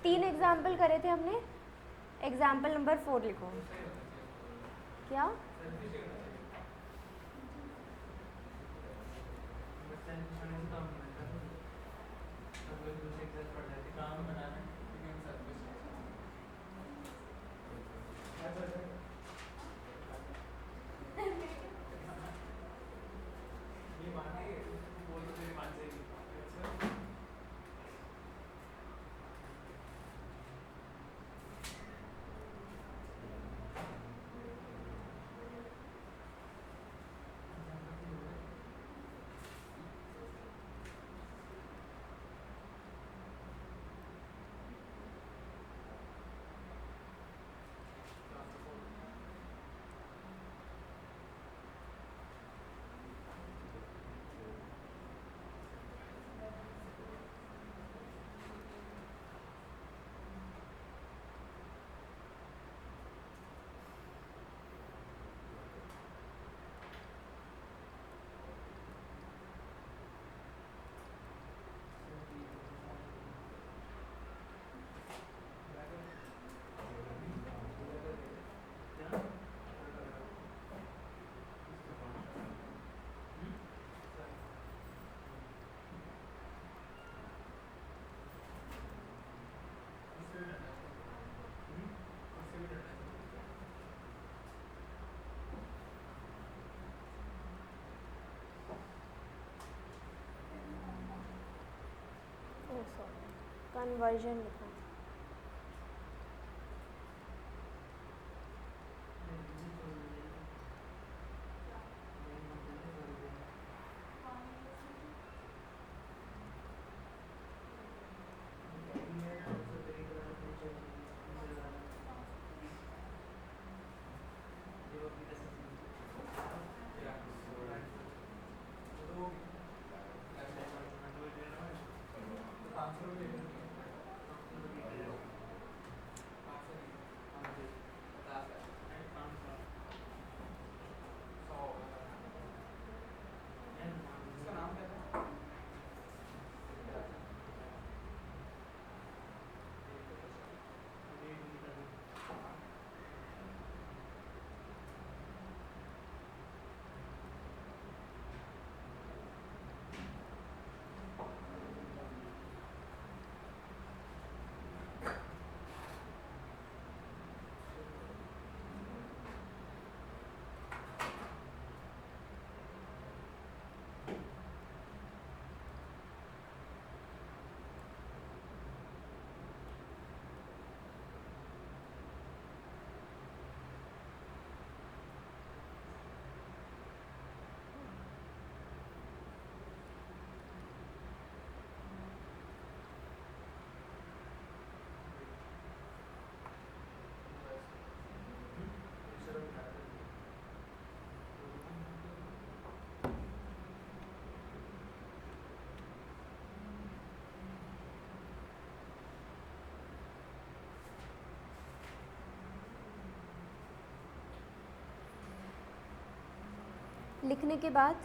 3 example करे थे हमने, एग्जाम्पल नंबर 4 लिखो। क्या? कन्वर्जन लिखा। लिखने के बाद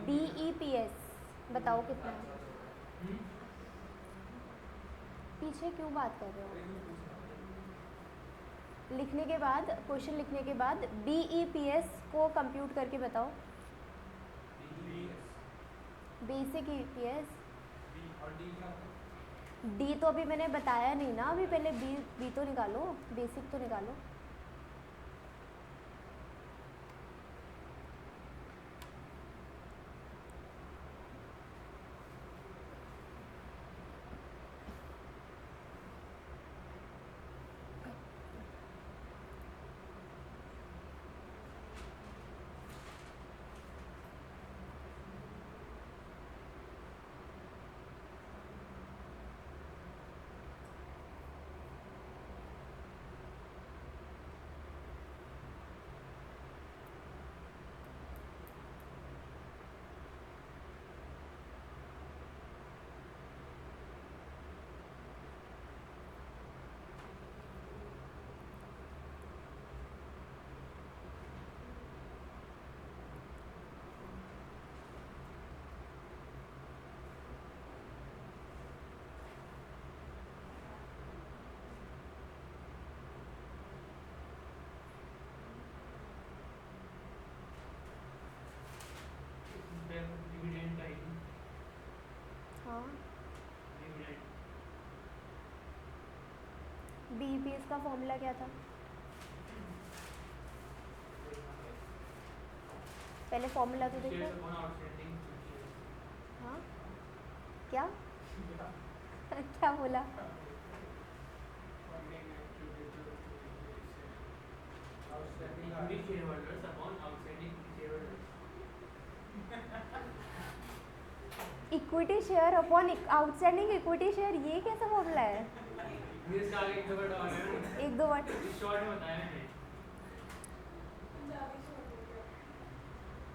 BEPS बताओ कितना है। पीछे क्यों बात कर रहे हो? लिखने के बाद, क्वेश्चन लिखने के बाद BEPS को कंप्यूट करके बताओ। Basic EPS। डी तो अभी मैंने बताया नहीं ना, अभी पहले बी तो निकालो, बेसिक तो निकालो। बीईपीएस का फॉर्मूला क्या था? पहले फॉर्मूला तो देखो। हाँ क्या क्या बोला? Equity share upon outstanding equity share, ये कैसा फॉर्मूला है? एक दो वर्ड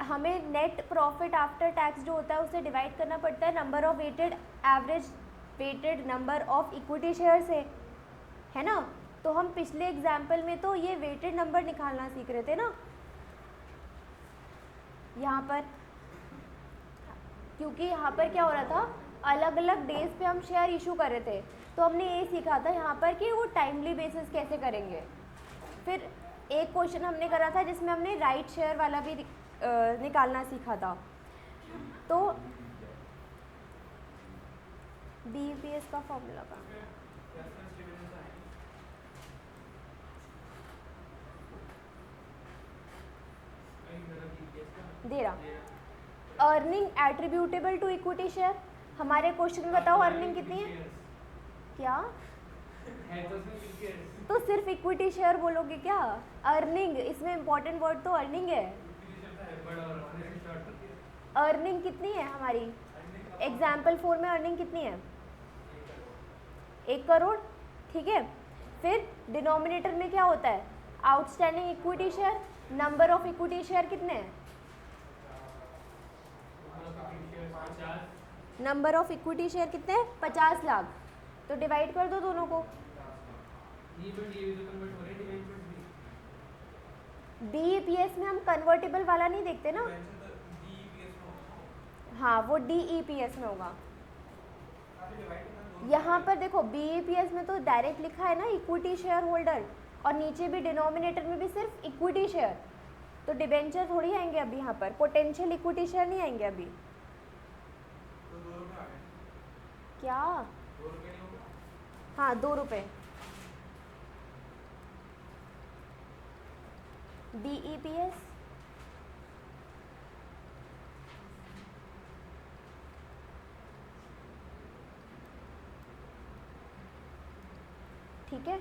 हमें नेट प्रॉफिट आफ्टर टैक्स जो होता है उसे डिवाइड करना पड़ता है number of weighted average weighted number of equity share से, है ना? तो हम पिछले एग्जाम्पल में तो ये वेटेड नंबर निकालना सीख रहे थे ना यहाँ पर, क्योंकि यहाँ पर क्या हो रहा था, अलग अलग डेज पे हम शेयर इशू कर रहे थे, तो हमने ये सीखा था यहाँ पर कि वो टाइमली बेसिस कैसे करेंगे। फिर एक क्वेश्चन हमने करा था जिसमें हमने राइट शेयर वाला भी निकालना सीखा था। तो बीईपीएस का फॉर्मूला का दे रहा earning attributable to equity share. हमारे क्वेश्चन में बताओ अर्निंग कितनी है? क्या तो सिर्फ इक्विटी शेयर बोलोगे क्या? अर्निंग, इसमें इंपॉर्टेंट वर्ड तो अर्निंग है। अर्निंग कितनी है हमारी? एग्जाम्पल 4 में अर्निंग कितनी है? 1 करोड़, ठीक है। फिर डिनोमिनेटर में क्या होता है? Outstanding equity share, number of equity share कितने हैं? नंबर ऑफ इक्विटी शेयर कितने हैं? 50 लाख। तो डिवाइड कर दो दोनों को। बीईपीएस में हम कन्वर्टेबल वाला नहीं देखते ना। हाँ वो डीईपीएस में होगा। यहाँ पर देखो बीईपीएस में तो डायरेक्ट लिखा है ना इक्विटी शेयर होल्डर, और नीचे भी डिनोमिनेटर में भी सिर्फ इक्विटी शेयर, तो डिबेंचर थोड़ी आएंगे अभी यहाँ पर, पोटेंशियल इक्विटी शेयर नहीं आएंगे अभी। क्या? हाँ 2 रुपये। बीईपीएस ठीक है।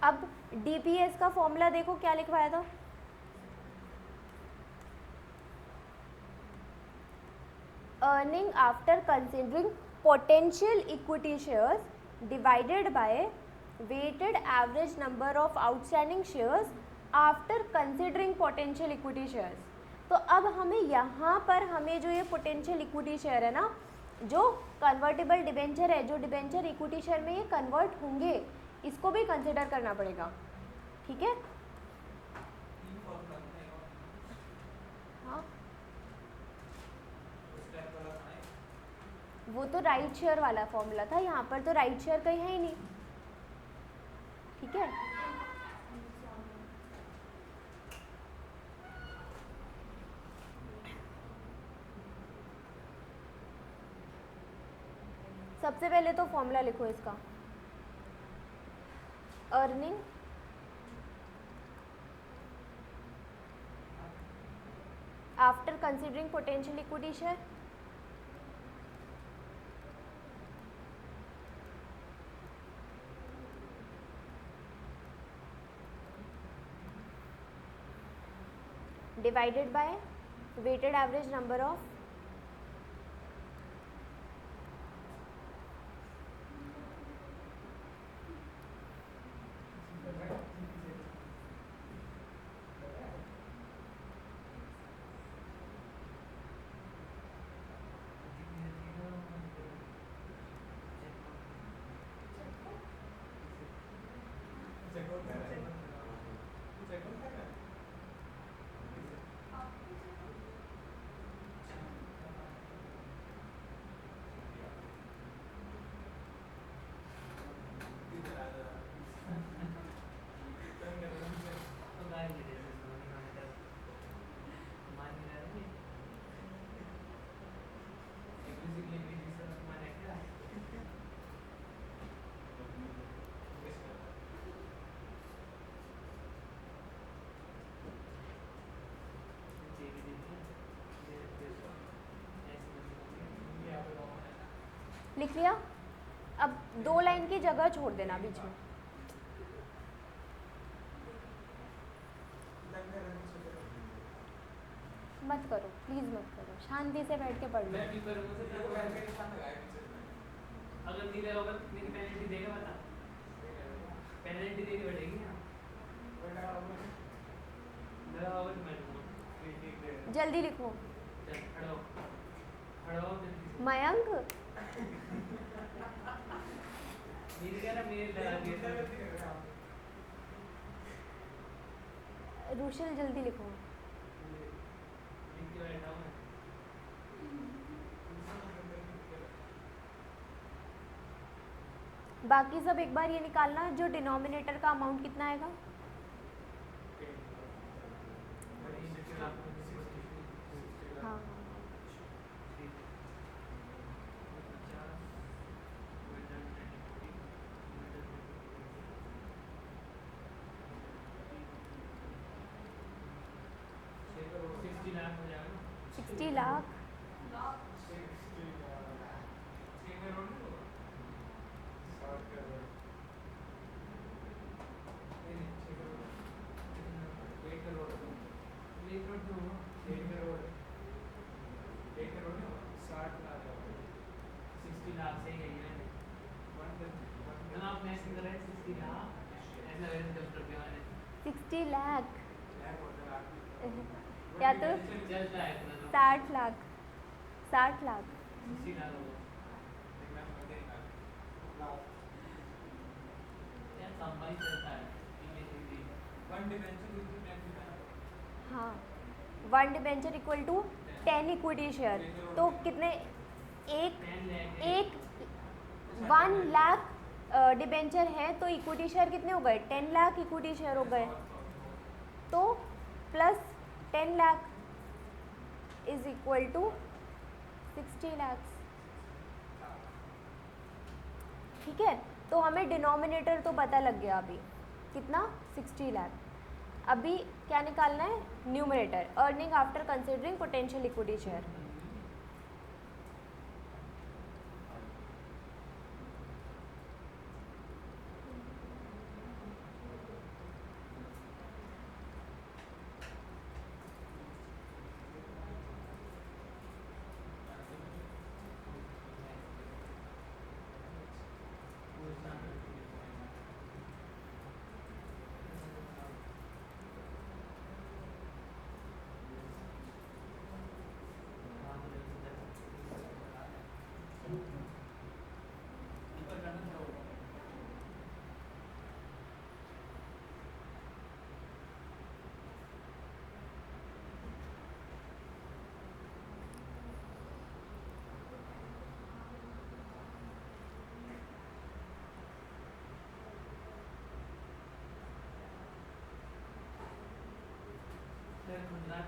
अब डीपीएस का फॉर्मूला देखो क्या लिखवाया था। Earning after considering potential equity shares divided by weighted average number of outstanding shares after considering potential equity shares. तो अब हमें यहाँ पर हमें जो ये पोटेंशियल इक्विटी शेयर है ना, जो कन्वर्टेबल डिबेंचर है, जो डिबेंचर इक्विटी शेयर में ये कन्वर्ट होंगे, इसको भी कंसिडर करना पड़ेगा, ठीक है। हाँ वो तो राइट शेयर वाला फॉर्मूला था, यहाँ पर तो राइट शेयर कहीं है ही नहीं, ठीक है। सबसे पहले तो फॉर्मूला लिखो इसका, earning after considering potential equity share divided by weighted average number of लिख लिया। अब 2 लाइन की जगह छोड़ देना बीच में। मत करो प्लीज, मत करो, शांति से बैठ के पढ़ लो। अगर नहीं ले होगा कितने की पेनल्टी देगा बता। पेनल्टी देनी पड़ेगी ना। लगा होगा तो मैं लूंगा। जल्दी लिखो। चल खड़ो खड़ो जल्दी। मयंक मेरे क्या ना मेरे लगा दिया। रुशल जल्दी लिखो। लिख के बैठा हूँ मैं। बाकी सब एक बार ये निकालना, जो डिनोमिनेटर का अमाउंट कितना आएगा। हाँ हो जाएगा 60 लाख। सिक्सटी लाख या तो 60 लाख। 60 लाख। हाँ 1 debenture equal to 10 equity share. तो कितने, एक 1 लाख डिबेंचर है तो इक्विटी शेयर कितने हो गए, 10 लाख इक्विटी शेयर हो गए। तो plus 10 lakh is equal to 60 lakh. ठीक है, तो हमें डिनोमिनेटर तो पता लग गया अभी कितना, 60 लाख। अभी क्या निकालना है, numerator, earning after considering potential equity share.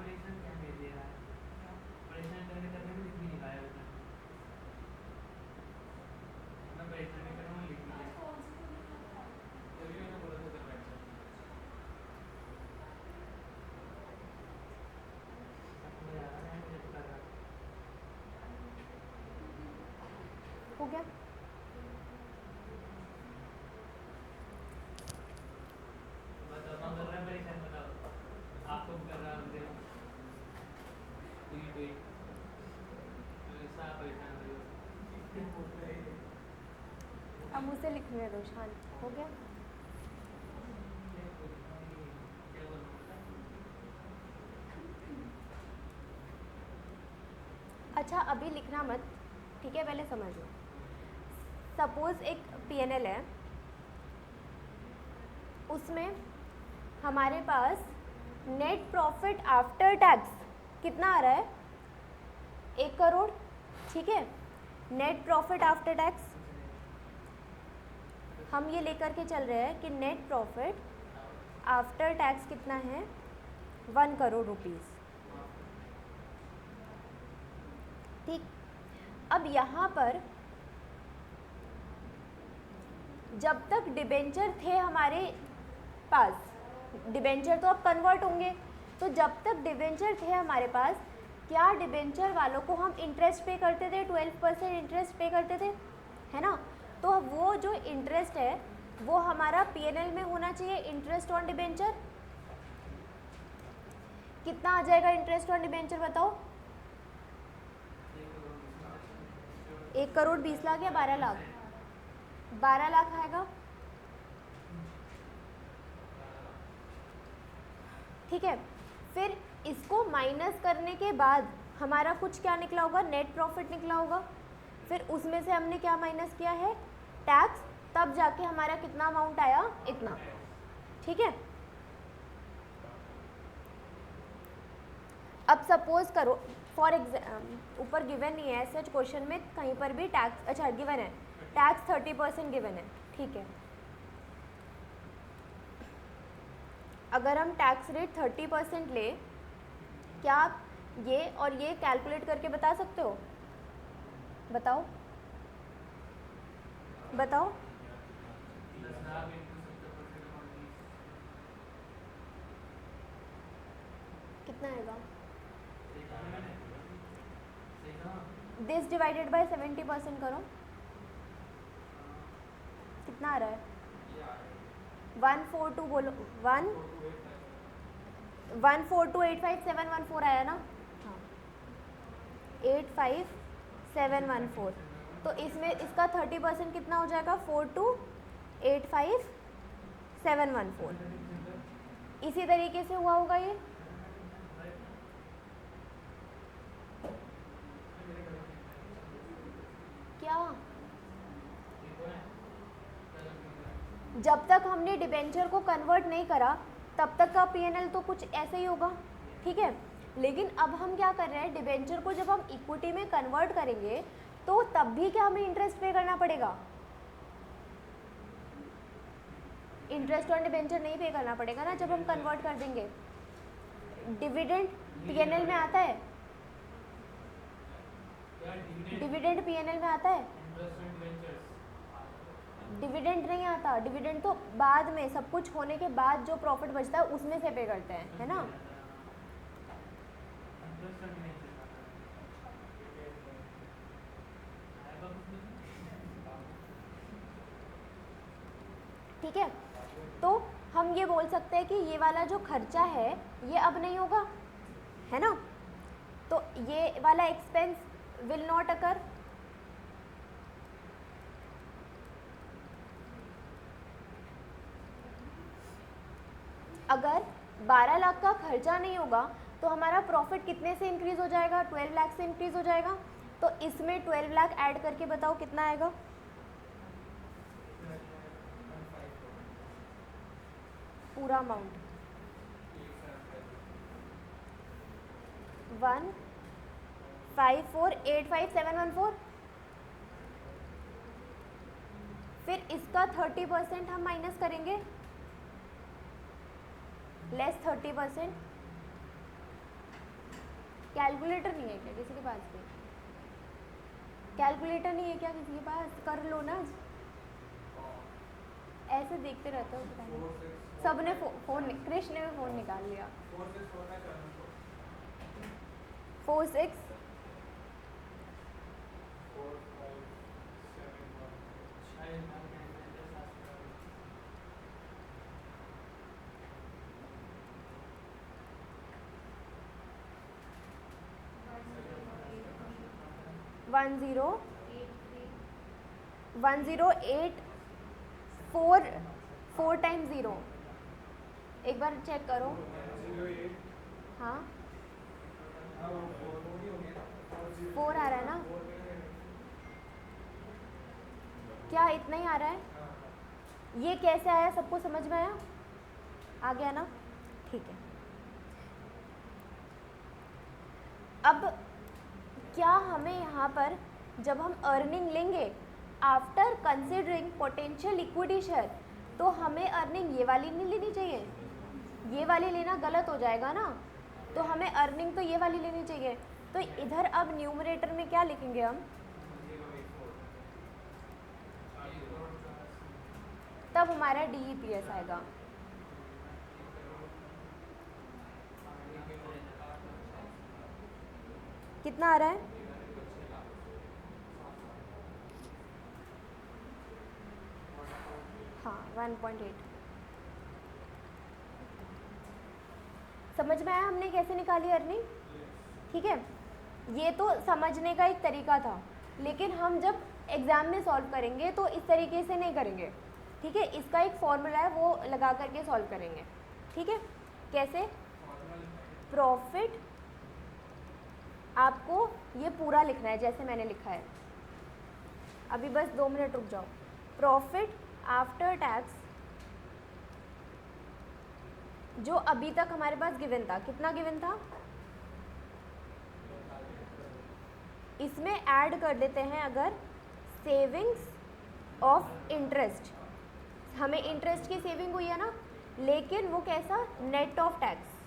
परेशान क्या दे दे रहा है, परेशान करने करने में लिख भी नहीं पाया उसने। मैं परेशान नहीं करूँगा, लिख भी नहीं। तभी मैंने बोला था कर बैठ हो गया। बताओ कर रहा है परेशान, बताओ आपको कर रहा है अब मुझसे लिखने दो, शांत हो गया। अच्छा अभी लिखना मत, ठीक है, पहले समझ लो। सपोज एक पीएनएल है, उसमें हमारे पास नेट प्रॉफिट आफ्टर टैक्स कितना आ रहा है, 1 करोड़। ठीक है, नेट प्रॉफिट आफ्टर टैक्स हम ये लेकर के चल रहे हैं कि नेट प्रॉफिट आफ्टर टैक्स कितना है, 1 करोड़ रुपीस। ठीक, अब यहाँ पर जब तक डिबेंचर थे हमारे पास, डिबेंचर तो अब कन्वर्ट होंगे, तो जब तक डिबेंचर थे हमारे पास, क्या डिबेंचर वालों को हम इंटरेस्ट पे करते थे, 12% इंटरेस्ट पे करते थे, है ना। तो वो जो इंटरेस्ट है वो हमारा पीएनएल में होना चाहिए, इंटरेस्ट ऑन डिबेंचर। कितना आ जाएगा इंटरेस्ट ऑन डिबेंचर बताओ? 1,20,00,000 या 12 लाख? 12 लाख आएगा, ठीक है। फिर इसको माइनस करने के बाद हमारा कुछ क्या निकला होगा, नेट प्रॉफिट निकला होगा। फिर उसमें से हमने क्या माइनस किया है, टैक्स, तब जाके हमारा कितना अमाउंट आया, इतना, ठीक है। अब सपोज करो फॉर ऊपर गिवन नहीं है सच क्वेश्चन में कहीं पर भी टैक्स, अच्छा गिवन है टैक्स 30% गिवन है, ठीक है। अगर हम टैक्स रेट 30% ले, क्या आप ये और ये कैलकुलेट करके बता सकते हो? बताओ बताओ कितना आएगा? दिस डिवाइडेड बाय 70% करो, कितना आ रहा है? 142 बोलो, 14285,714 आया ना, हाँ 85714। तो इसमें इसका 30% कितना हो जाएगा, 4285,714। इसी तरीके से हुआ होगा ये, क्या? जब तक हमने डिबेंचर को कन्वर्ट नहीं करा तब तक का पीएनएल तो कुछ ऐसे ही होगा, ठीक है। लेकिन अब हम क्या कर रहे हैं, डिबेंचर को जब हम इक्विटी में कन्वर्ट करेंगे तो तब भी क्या हमें इंटरेस्ट पे करना पड़ेगा? इंटरेस्ट ऑन डिबेंचर नहीं पे करना पड़ेगा ना जब हम कन्वर्ट कर देंगे। डिविडेंड पीएनएल में आता है, डिविडेंड पीएनएल में आता है? डिविडेंड नहीं आता, डिविडेंड तो बाद में, सब कुछ होने के बाद जो प्रॉफिट बचता है उसमें से पे करते हैं, है ना। ठीक है, तो हम ये बोल सकते हैं कि ये वाला जो खर्चा है ये अब नहीं होगा, है ना। तो ये वाला एक्सपेंस विल नॉट अकर। अगर 12 लाख का खर्चा नहीं होगा तो हमारा प्रॉफिट कितने से इंक्रीज हो जाएगा, 12 लाख से इंक्रीज हो जाएगा। तो इसमें 12 लाख ऐड करके बताओ कितना आएगा? पूरा अमाउंट 154,85,714। फिर इसका 30% हम माइनस करेंगे, लेस 30%। कैलकुलेटर नहीं है क्या किसी के पास? भी कैलकुलेटर नहीं है क्या किसी के पास? कर लो ना, ऐसे देखते रहते हो। सबने फोन, कृष्ण ने फोन निकाल लिया। 46 1084 4 टाइम्स 0, एक बार चेक करो। हाँ 4 आ रहा है ना, क्या इतना ही आ रहा है? ये कैसे आया, सबको समझ में आया? आ गया ना, ठीक है। अब क्या हमें यहाँ पर जब हम अर्निंग लेंगे after considering potential equity share, तो हमें अर्निंग ये वाली नहीं लेनी चाहिए, ये वाली लेना गलत हो जाएगा ना। तो हमें अर्निंग तो ये वाली लेनी चाहिए। तो इधर अब न्यूमरेटर में क्या लिखेंगे हम, तब हमारा DEPS आएगा। कितना आ रहा है? 1.8। समझ में आया हमने कैसे निकाली अर्निंग? ठीक है, ये तो समझने का एक तरीका था, लेकिन हम जब एग्ज़ाम में सॉल्व करेंगे तो इस तरीके से नहीं करेंगे। ठीक है, इसका एक फॉर्मूला है, वो लगा करके सॉल्व करेंगे। ठीक है, कैसे? प्रॉफिट आपको ये पूरा लिखना है जैसे मैंने लिखा है। अभी बस 2 मिनट रुक जाओ। प्रॉफिट आफ्टर टैक्स जो अभी तक हमारे पास गिवन था, कितना गिवन था? इसमें ऐड कर देते हैं अगर सेविंग्स ऑफ इंटरेस्ट, हमें इंटरेस्ट की सेविंग हुई है ना, लेकिन वो कैसा? Net of tax.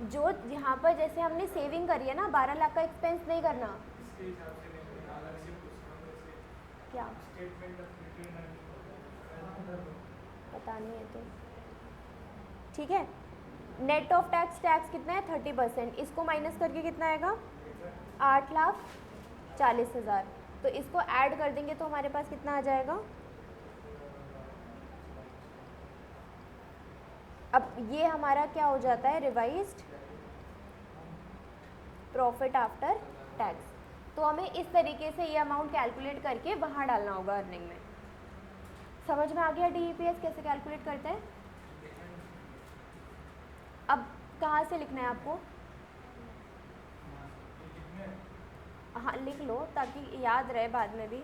जो यहाँ पर जैसे हमने सेविंग करी है ना, 12 लाख का एक्सपेंस नहीं करना। क्या पता नहीं है तो ठीक है। नेट ऑफ टैक्स, टैक्स कितना है? 30%। इसको माइनस करके कितना आएगा? 8,40,000। तो इसको ऐड कर देंगे तो हमारे पास कितना आ जाएगा? अब ये हमारा क्या हो जाता है? Revised profit after tax. तो हमें इस तरीके से ये अमाउंट कैलकुलेट करके वहाँ डालना होगा अर्निंग में। समझ में आ गया DEPS कैसे कैलकुलेट करते हैं? अब कहाँ से लिखना है आपको? हाँ लिख लो ताकि याद रहे बाद में भी।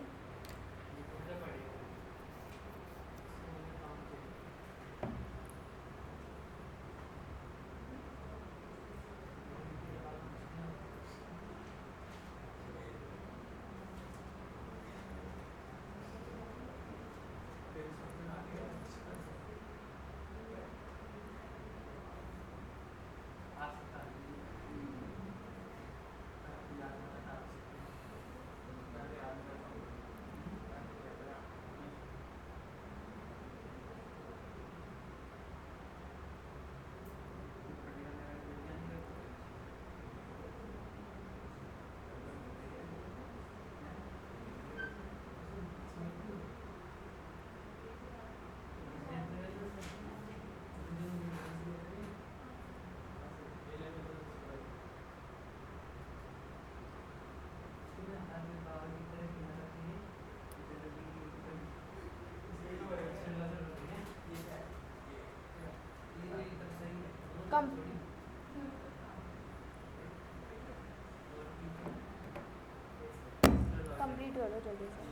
कंप्लीट करो जल्दी से।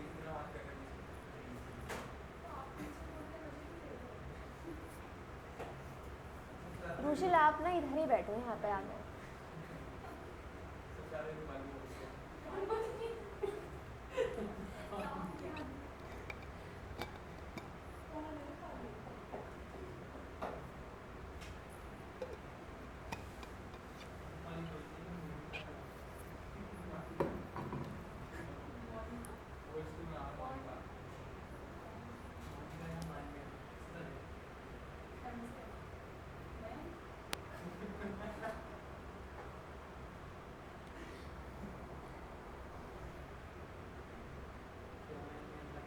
रुशिल आप ना इधर ही बैठो, यहाँ पे आ गए।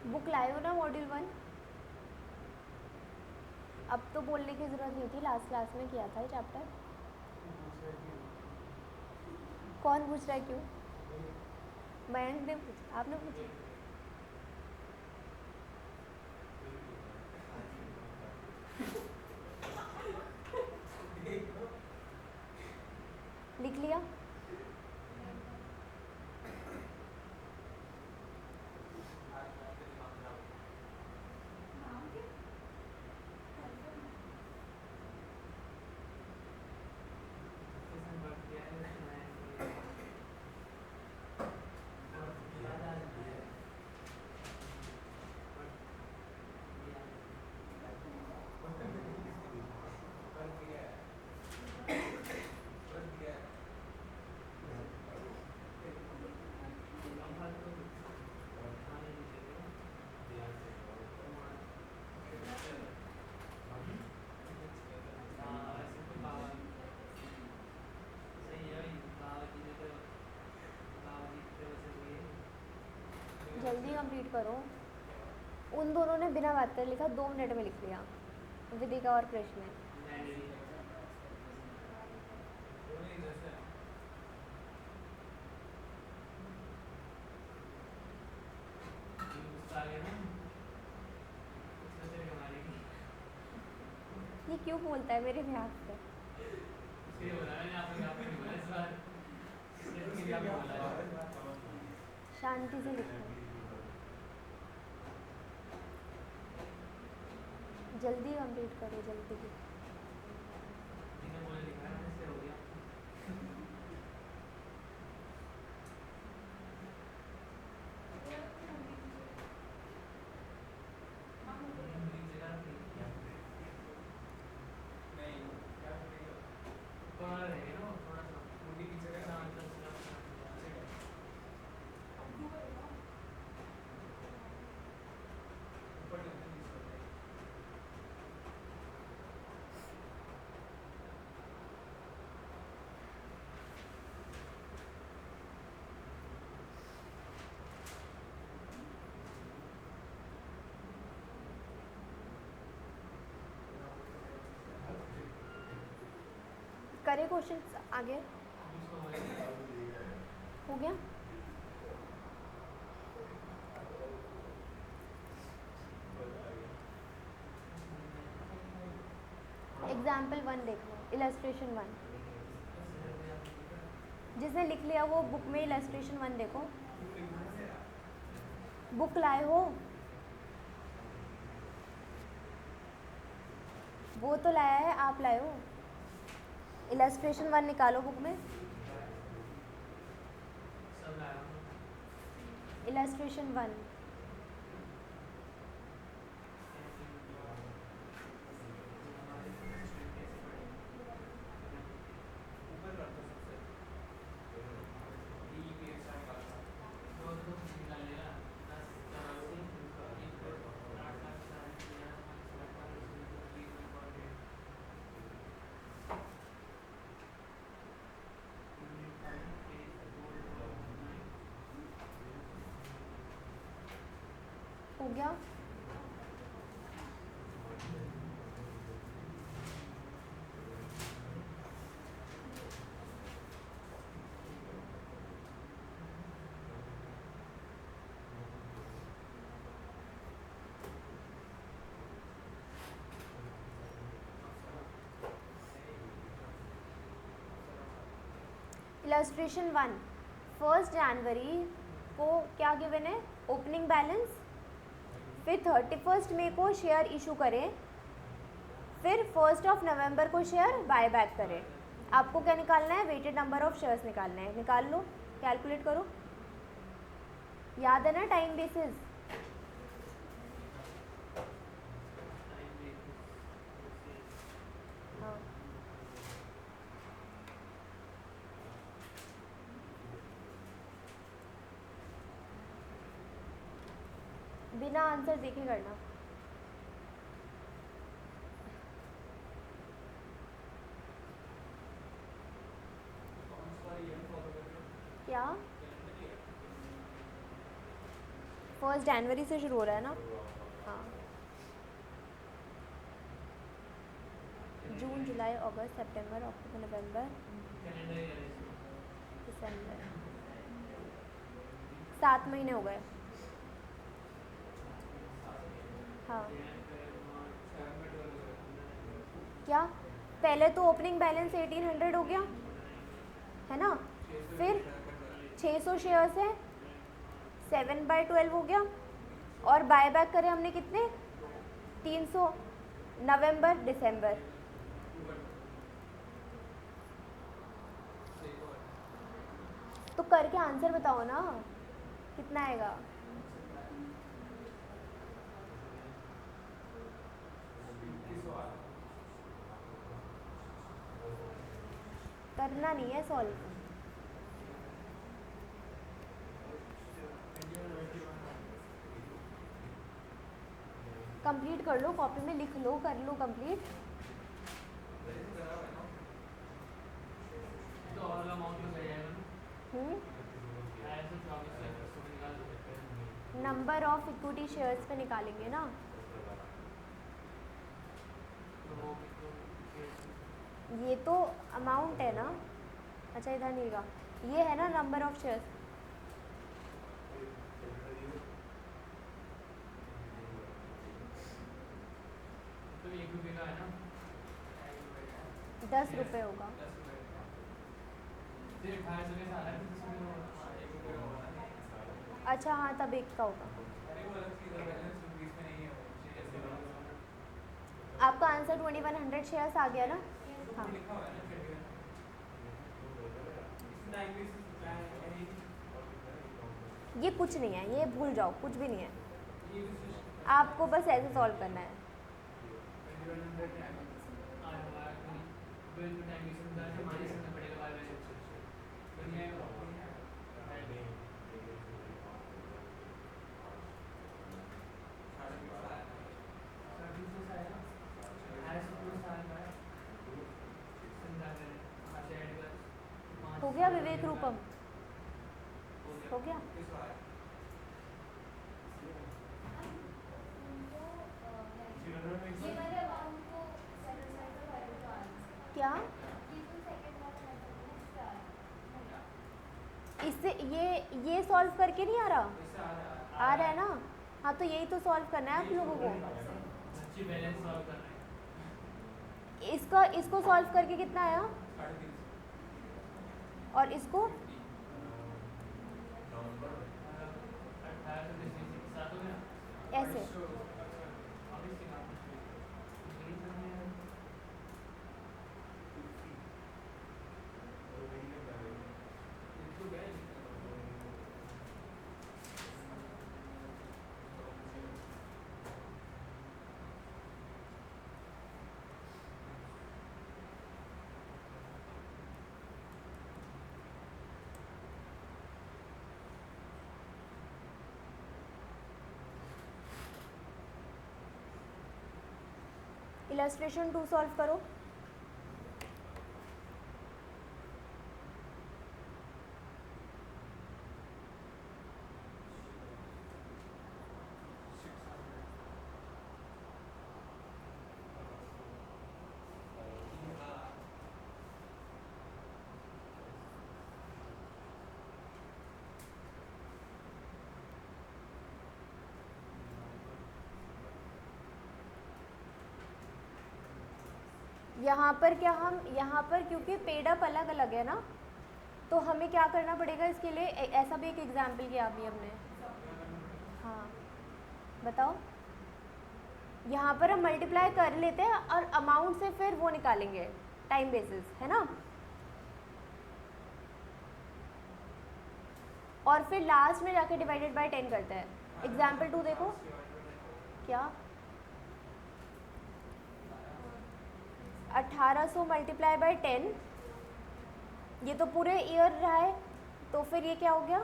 बुक लाए हो ना मॉड्यूल 1? अब तो बोलने की ज़रूरत नहीं थी, लास्ट क्लास में किया था ये चैप्टर। कौन पूछ रहा है? क्यों? मयंक ने पूछा, आपने पूछा? लिख लिया? जल्दी कंप्लीट करो। उन दोनों ने बिना बात कर लिखा, 2 मिनट में लिख लिया। विदिका और कृष्ण ये क्यों बोलता है मेरे ब्याह पे? शांति से लिखो, जल्दी कंप्लीट करो, जल्दी। करे क्वेश्चन आगे हो गया। एग्जाम्पल 1 देखो, इलस्ट्रेशन 1। जिसने लिख लिया वो बुक में इलस्ट्रेशन 1 देखो। बुक लाए हो? वो तो लाया है, आप लाए हो? इलस्ट्रेशन 1 निकालो बुक में। इलस्ट्रेशन 1 हो गया। इलस्ट्रेशन 1 1 जनवरी को क्या गिवन है? Opening balance. फिर 31 मई को शेयर इशू करें, फिर 1 नवंबर को शेयर बाय बैक करें। आपको क्या निकालना है? वेटेड नंबर ऑफ शेयर्स निकालना है। निकाल लो, कैलकुलेट करो। याद है ना टाइम बेसिस? हाँ, बिना आंसर देखे करना। क्या 1 जनवरी से शुरू हो रहा है ना? हाँ, जून, जुलाई, अगस्त, सितंबर, अक्टूबर, नवंबर, दिसंबर, 7 महीने हो गए। हाँ, क्या पहले तो ओपनिंग बैलेंस 1800 हो गया है ना? फिर 600 शेयर्स है, 7/12 हो गया। और बाय बैक करे हमने कितने? 300 नवंबर दिसंबर। तो करके आंसर बताओ ना, कितना आएगा? करना नहीं है सॉल्व। कंप्लीट कर लो, कॉपी में लिख लो, कर लो complete. Number of equity shares पे निकालेंगे ना। तो वो तो ये तो अमाउंट है ना। अच्छा इधर नहीं लगा, ये है ना नंबर ऑफ शेयर्स। ₹1 का है ना, 10 रुपये होगा। 10 रुपये फिर 1800 के साथ है, फिर ₹10 का होगा, ₹1 का होगा। अच्छा हाँ, तब 1 का होगा। अरे वो अलग चीज़ है, बैलेंस रुपीस में नहीं है वो, शेयर्स में आपका आंसर 2100 शेयर्स आ गया ना। हाँ लिखा हुआ है ना शेड्यूल, इस टाइम पे ये कुछ नहीं है, ये भूल जाओ, कुछ भी नहीं है, ये आपको बस ऐसे सॉल्व करना है। हो गया विवेक रूपम, हो गया। क्या इससे ये सॉल्व करके नहीं आ रहा, आ रहा है ना। हाँ तो यही तो सॉल्व करना है आप लोगों को। बैलेंस सॉल्व कर रहे हैं, इसको सॉल्व करके कितना आया, 350 और इसको 1800 के साथ हो गया ऐसे। इलस्ट्रेशन 2 सॉल्व करो। यहाँ पर क्या, हम यहाँ पर क्योंकि पेड अप अलग अलग है ना, तो हमें क्या करना पड़ेगा इसके लिए। ऐसा भी एक एग्जाम्पल किया अभी हमने। हाँ बताओ, यहाँ पर हम मल्टीप्लाई कर लेते हैं और अमाउंट से फिर वो निकालेंगे टाइम बेसिस, है ना। और फिर लास्ट में जाके डिवाइडेड बाय 10 करते हैं। एग्जाम्पल 2 देखो क्या, 1800 मल्टीप्लाई बाय 10, ये तो पूरे ईयर रहा है, तो फिर ये क्या हो गया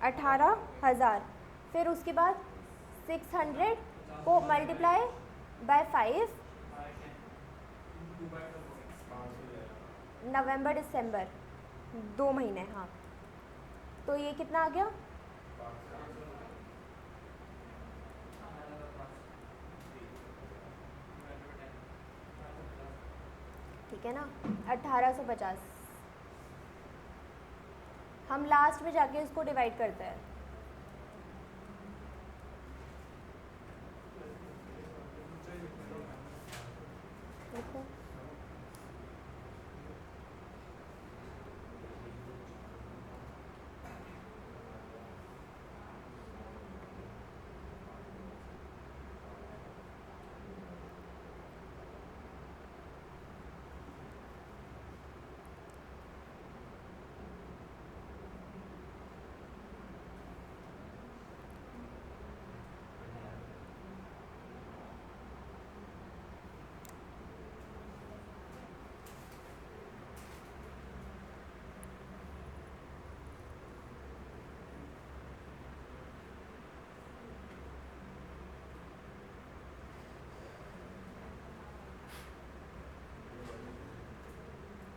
18,000। फिर उसके बाद 600 को मल्टीप्लाई बाय 5, नवंबर दिसंबर 2 महीने। हाँ तो ये कितना आ गया, ठीक है ना, 1850। हम लास्ट में जाके इसको डिवाइड करते हैं। देखो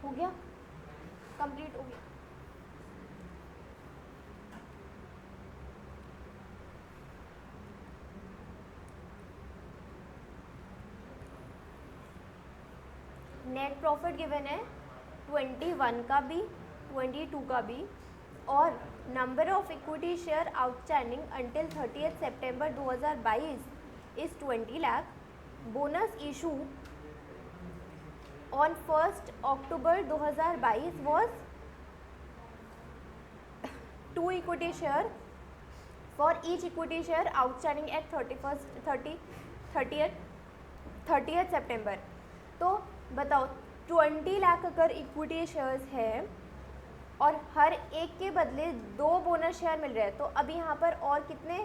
हो गया, कंप्लीट हो गया। नेट प्रॉफिट गिवन है 21 का भी 22 का भी, और number of equity share outstanding until 30 September 2022 is 20 lakh. Bonus issue on 1 October 2022 was 2 equity share for each equity share outstanding at 30 सितंबर। तो बताओ 20 लाख अगर इक्विटी शेयर्स है और हर एक के बदले 2 बोनस शेयर मिल रहे हैं, तो अभी यहाँ पर और कितने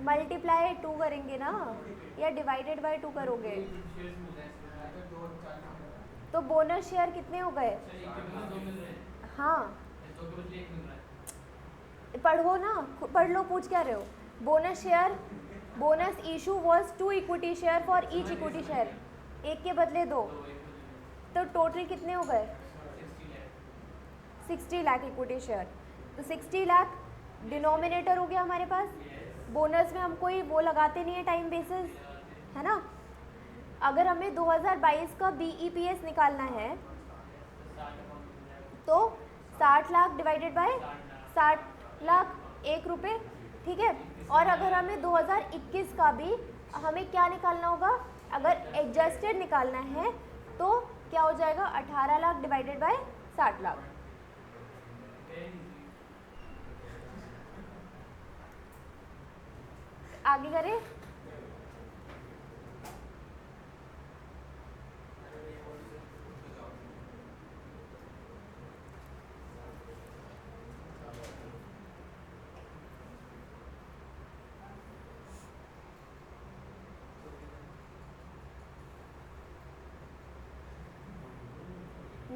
मल्टीप्लाई 2 करेंगे ना, या डिवाइडेड बाय 2 करोगे? तो बोनस शेयर कितने हो गए? हाँ पढ़ो ना, पढ़ लो, पूछ क्या रहे हो? Bonus share, bonus issue was 2 equity share for each equity share, एक के बदले 2, तो टोटल कितने हो गए? 60 लाख इक्विटी शेयर। तो 60 लाख डिनोमिनेटर हो गया हमारे पास। बोनस में हम कोई वो लगाते नहीं है टाइम बेसिस, है ना। अगर हमें 2022 का BEPS निकालना है तो 60 लाख डिवाइडेड बाय 60 लाख 1 रुपये, ठीक है। और अगर हमें 2021 का भी हमें क्या निकालना होगा, अगर एडजस्टेड निकालना है तो क्या हो जाएगा? 18 लाख डिवाइडेड बाय 60 लाख। आगे करें।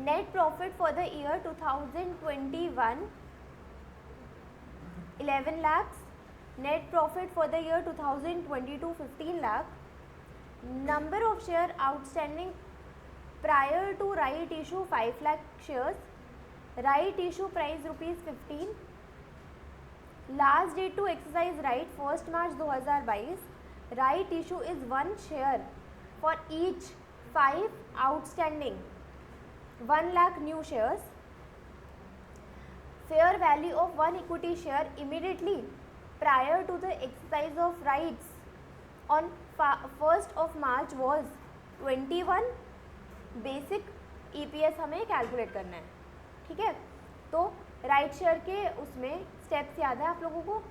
Net profit for the year 2021 11 lakhs. Net profit for the year 2022 15 lakh. Number of share outstanding prior to right issue 5 lakh shares. Right issue price rupees 15. Last date to exercise right 1st March 2022. Right issue is 1 share for each 5 outstanding. 1 lakh new shares. Fair value of 1 equity share immediately prior to the exercise of rights on 1st of March was 21. Basic EPS हमें calculate करना है, ठीक है। तो right share के उसमें steps याद है आप लोगों को?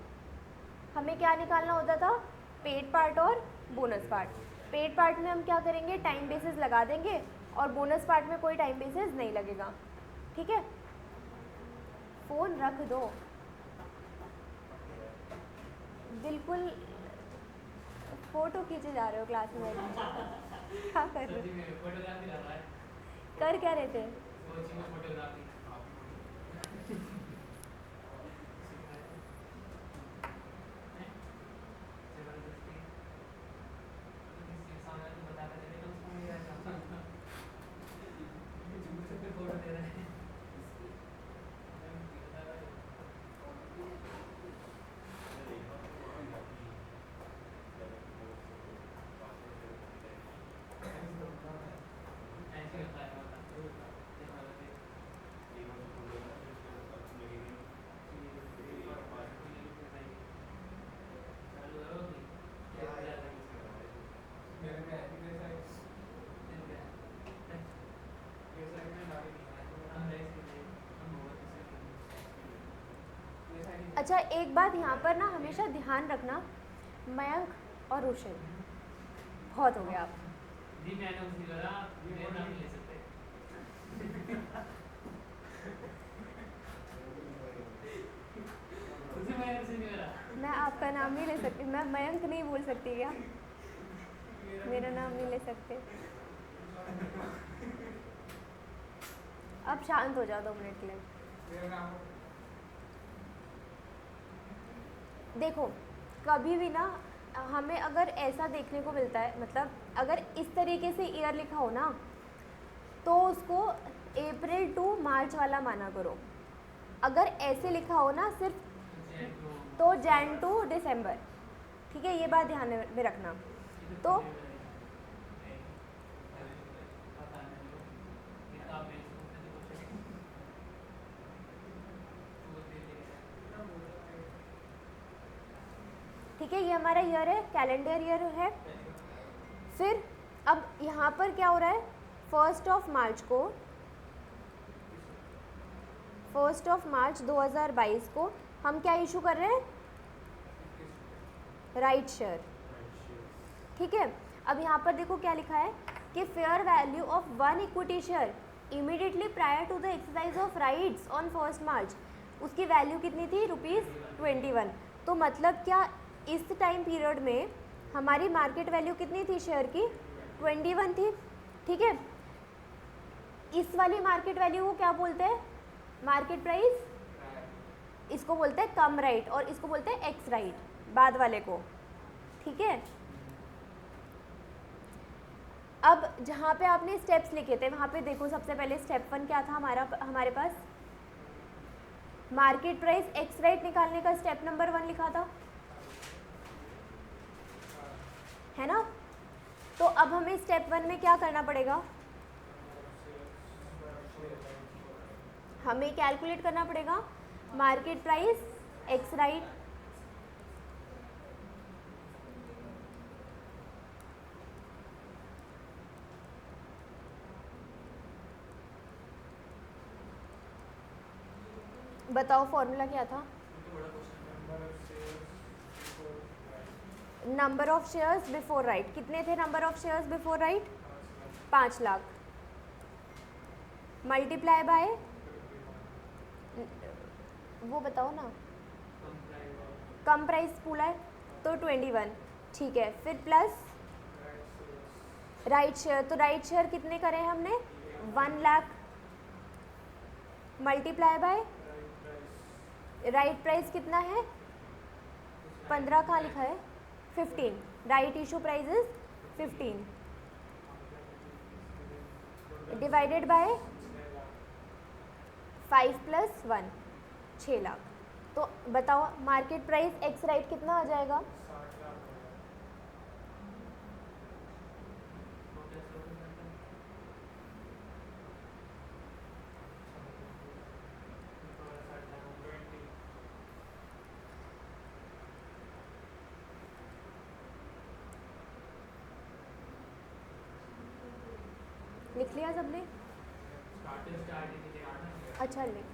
हमें क्या निकालना होता था? पेड पार्ट और बोनस पार्ट। पेड पार्ट में हम क्या करेंगे? टाइम बेसिस लगा देंगे, और बोनस पार्ट में कोई टाइम बेसिस नहीं लगेगा, ठीक है। फ़ोन रख दो, बिल्कुल फ़ोटो खींचे जा रहे हो क्लास में। क्या कर रहे हो? कर क्या रहे थे? अच्छा एक बात यहाँ पर ना हमेशा ध्यान रखना, मयंक और रोशन, बहुत हो गया आप। जी मैंने उसी करा, मेरा नाम नहीं ले सकते। उसी मैंने उसी नहीं करा। मैं आपका नाम नहीं ले सकती, मैं मयंक नहीं बोल सकती क्या? मेरा नाम नहीं ले सकते। अब शांत हो जाओ 2 मिनट के लिए। देखो कभी भी ना हमें अगर ऐसा देखने को मिलता है, मतलब अगर इस तरीके से ईयर लिखा हो ना, तो उसको अप्रैल टू मार्च वाला माना करो। अगर ऐसे लिखा हो ना सिर्फ, तो जैन टू दिसंबर, ठीक है। ये बात ध्यान में रखना। तो ठीक है, ये हमारा ईयर है, कैलेंडर ईयर है। फिर अब यहाँ पर क्या हो रहा है, 1 मार्च 2022 को हम क्या इशू कर रहे हैं, राइट शेयर। ठीक है, अब यहाँ पर देखो क्या लिखा है कि fair value of 1 equity share immediately prior to the exercise of rights on 1 March, उसकी वैल्यू कितनी थी, ₹21। तो मतलब क्या इस टाइम पीरियड में हमारी मार्केट वैल्यू कितनी थी शेयर की, 21 थी। ठीक है, इस वाली मार्केट वैल्यू को क्या बोलते हैं, मार्केट प्राइस, इसको बोलते हैं कम राइट और इसको बोलते हैं एक्स राइट, बाद वाले को। ठीक है, अब जहाँ पे आपने स्टेप्स लिखे थे वहाँ पे देखो, सबसे पहले स्टेप 1 क्या था हमारे पास, मार्केट प्राइस एक्स राइट निकालने का स्टेप नंबर 1 लिखा था, है ना। तो अब हमें स्टेप 1 में क्या करना पड़ेगा, हमें कैलकुलेट करना पड़ेगा मार्केट प्राइस एक्स राइट, बताओ फॉर्मूला क्या था, number of shares before right, कितने थे number of shares before right, 5 lakh, multiply by, वो बताओ ना, कम प्राइस पूला है तो 21, ठीक है। फिर प्लस राइट शेयर, तो राइट शेयर कितने करे हमने, 1 lakh, multiply by right price कितना है, 15, कहाँ लिखा है, 15, right issue price is 15, divided by 5 + 1, 6 lakh. तो बताओ मार्केट प्राइस एक्स राइट कितना आ जाएगा, लिख लिया सबने, अच्छा लिख,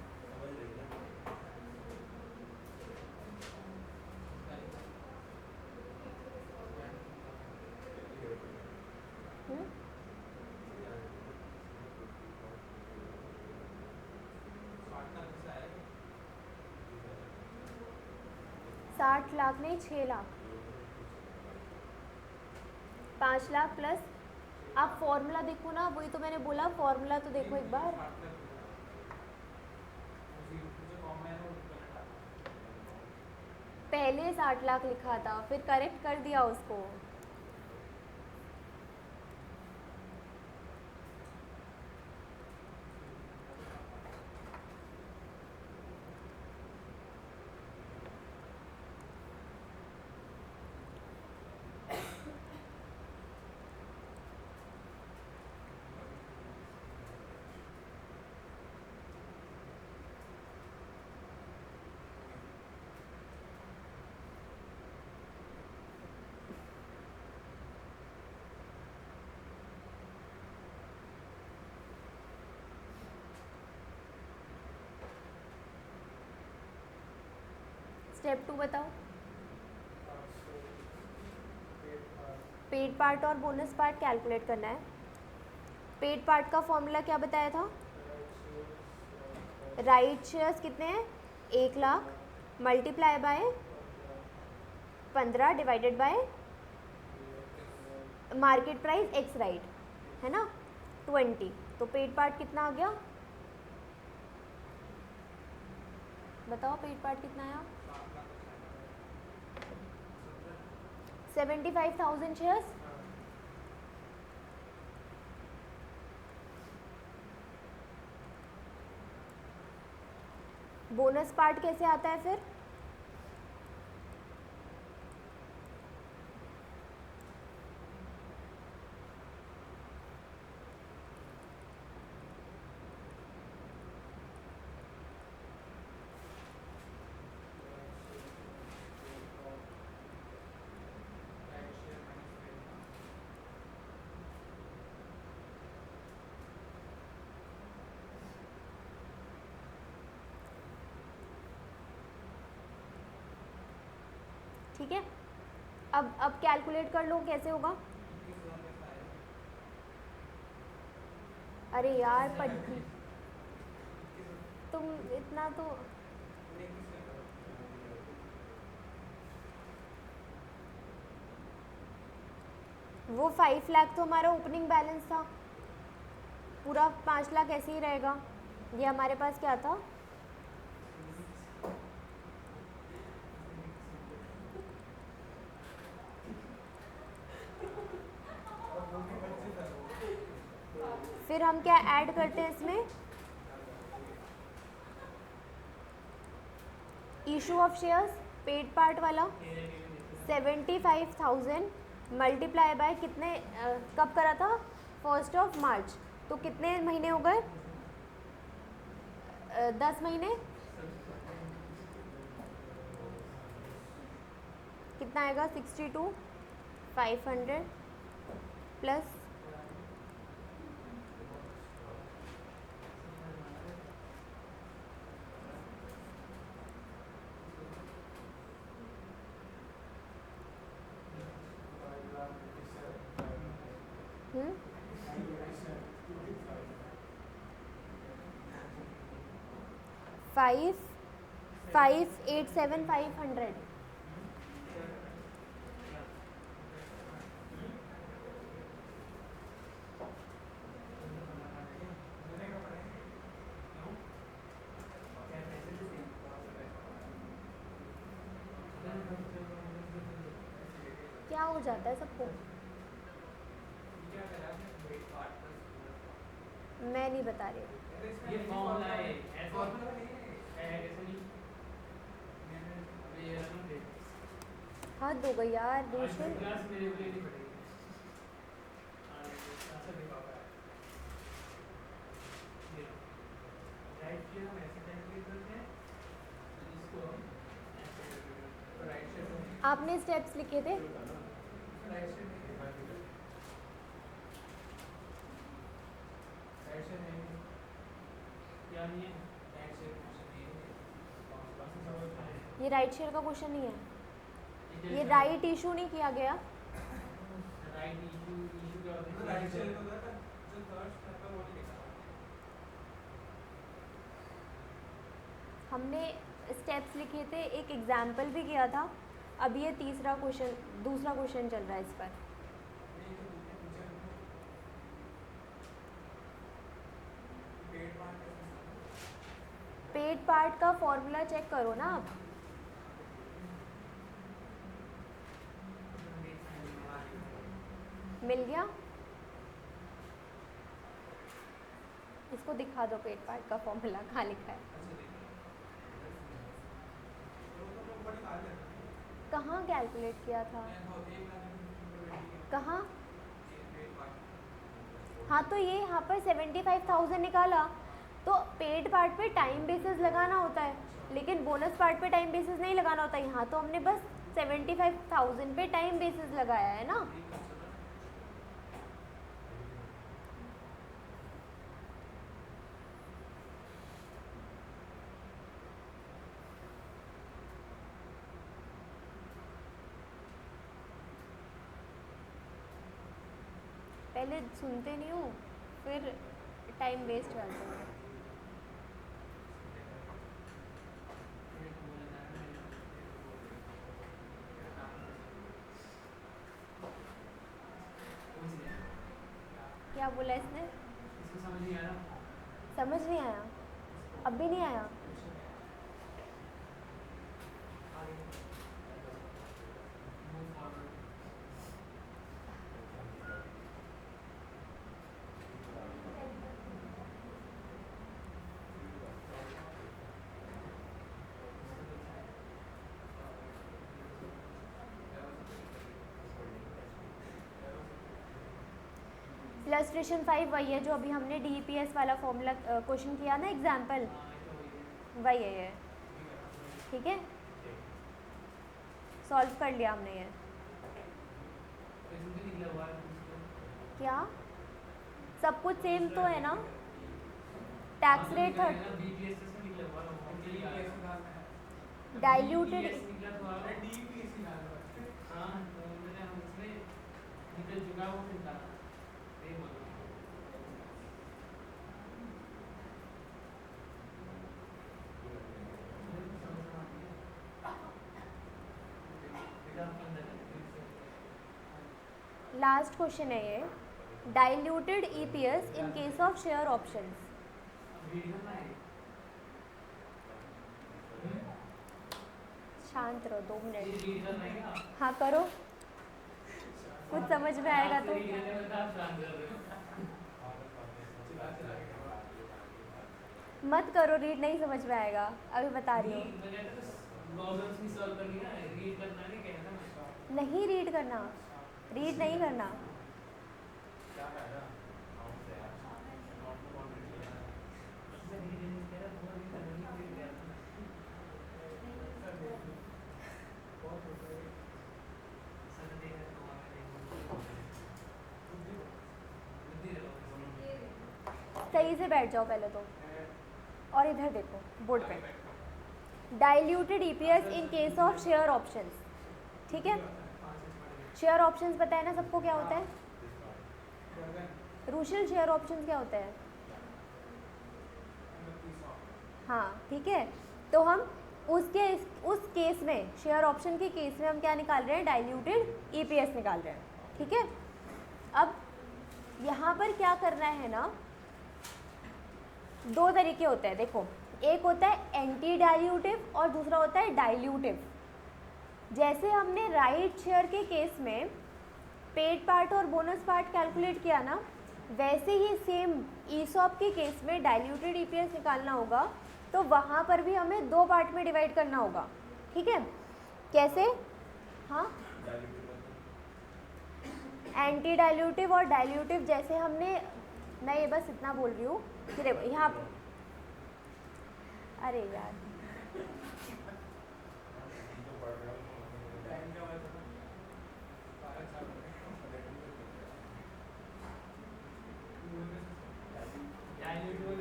हम्म, 60 लाख नहीं, 6 लाख, 5 लाख प्लस, आप फॉर्मूला देखो ना, वही तो मैंने बोला, फॉर्मूला तो देखो एक बार, पहले 60 लाख लिखा था, फिर करेक्ट कर दिया उसको। स्टेप 2 बताओ, पेड पार्ट और बोनस पार्ट कैलकुलेट करना है। पेड पार्ट का फॉर्मूला क्या बताया था, राइट शेयर्स कितने हैं, 1 lakh, multiply by 15 divided by market price x right, है ना, 20। तो पेड पार्ट कितना आ गया, बताओ पेड पार्ट कितना आया, 75,000 शेयर्स। बोनस पार्ट कैसे आता है फिर, ठीक है, अब कैलकुलेट कर लो कैसे होगा। अरे यार पढ़ी तुम इतना तो, वो 5 लाख तो हमारा ओपनिंग बैलेंस था, पूरा 5 लाख ऐसे ही रहेगा। ये हमारे पास क्या था, फिर हम क्या ऐड करते हैं इसमें, issue of shares paid part वाला 75,000 मल्टीप्लाई बाय कितने, कब करा था 1 मार्च, तो कितने महीने हो गए, 10 महीने, कितना आएगा 62,500 प्लस हम्म 5,587,500। क्या हो जाता है सबको, मैं नहीं बता रही, ये फॉर्मूला है, ऐसे नहीं, ये रकम दे, हद हो गई यार रोशन। क्लास मेरे को लेनी पड़ेगी, ऐसा दिखा रहा है, ये राइट किया हम ऐसे कैलकुलेट करते हैं, इसको राइट से आपने स्टेप्स लिखे थे, राइट से क्या नहीं है, ये राइट शेयर का क्वेश्चन नहीं है, ये राइट इशू नहीं किया गया, राइट इशू क्या होता है, राइट शेयर होता है जो थर्ड स्टेप है वो नहीं लिखा, हमने स्टेप्स लिखे थे, एक एग्जाम्पल भी किया था, अब ये दूसरा क्वेश्चन चल रहा है इस पर। पेड पार्ट का फॉर्मूला चेक करो ना आप, मिल गया, इसको दिखा दो पेड पार्ट का फॉर्मूला कहाँ लिखा है, कहाँ कैलकुलेट किया था, कहाँ, हाँ तो ये यहाँ पर 75,000 निकाला, तो पेड पार्ट पे टाइम बेसिस लगाना होता है, लेकिन बोनस पार्ट पे टाइम बेसिस नहीं लगाना होता, यहाँ तो हमने बस 75,000 पे टाइम बेसिस लगाया है ना। पहले सुनते नहीं हो, फिर टाइम वेस्ट करते हो। क्या बोला इसने, इसको समझ नहीं आ रहा, समझ नहीं आया, अब भी नहीं आया, इलस्ट्रेशन 5 वही है जो अभी हमने DEPS वाला फॉर्मूला क्वेश्चन किया ना एग्जाम्पल, वही है ये, ठीक है, सॉल्व कर लिया हमने ये। क्या सब कुछ सेम तो है ना, टैक्स रेट डाइल्यूटेड, हाँ तो मैंने उसमें निकल चुका वो चिंता नहीं बोल रहा लास्ट क्वेश्चन है ये, diluted EPS in case of share options. शांत रहो 2 मिनट। हाँ करो, कुछ समझ में आएगा तो। मत करो रीड, नहीं समझ में आएगा, अभी बता रही हूँ। नहीं रीड करना, रीड नहीं करना। सही से बैठ जाओ पहले तो, और इधर देखो बोर्ड पे। Diluted EPS in case of share options, ठीक है। शेयर ऑप्शंस पता है ना सबको क्या होता है? रूशल शेयर ऑप्शंस क्या होता है? हाँ ठीक है, तो हम उस केस में, शेयर ऑप्शन के केस में हम क्या निकाल रहे हैं? डाइल्यूटेड ईपीएस निकाल रहे हैं, ठीक है। अब यहाँ पर क्या करना है ना, 2 तरीके होते हैं, देखो। एक होता है एंटी डाइल्यूटिव और दूसरा होता है डाइल्यूटिव। जैसे हमने राइट शेयर के केस में पेड पार्ट और बोनस पार्ट कैलकुलेट किया ना, वैसे ही सेम ईसॉप के केस में डाइल्यूटेड ईपीएस निकालना होगा, तो वहाँ पर भी हमें 2 पार्ट में डिवाइड करना होगा, ठीक है। कैसे? हाँ, एंटी डाइल्यूटिव और डाइल्यूटिव। जैसे हमने, मैं ये बस इतना बोल रही हूँ कि देखो यहाँ, अरे यार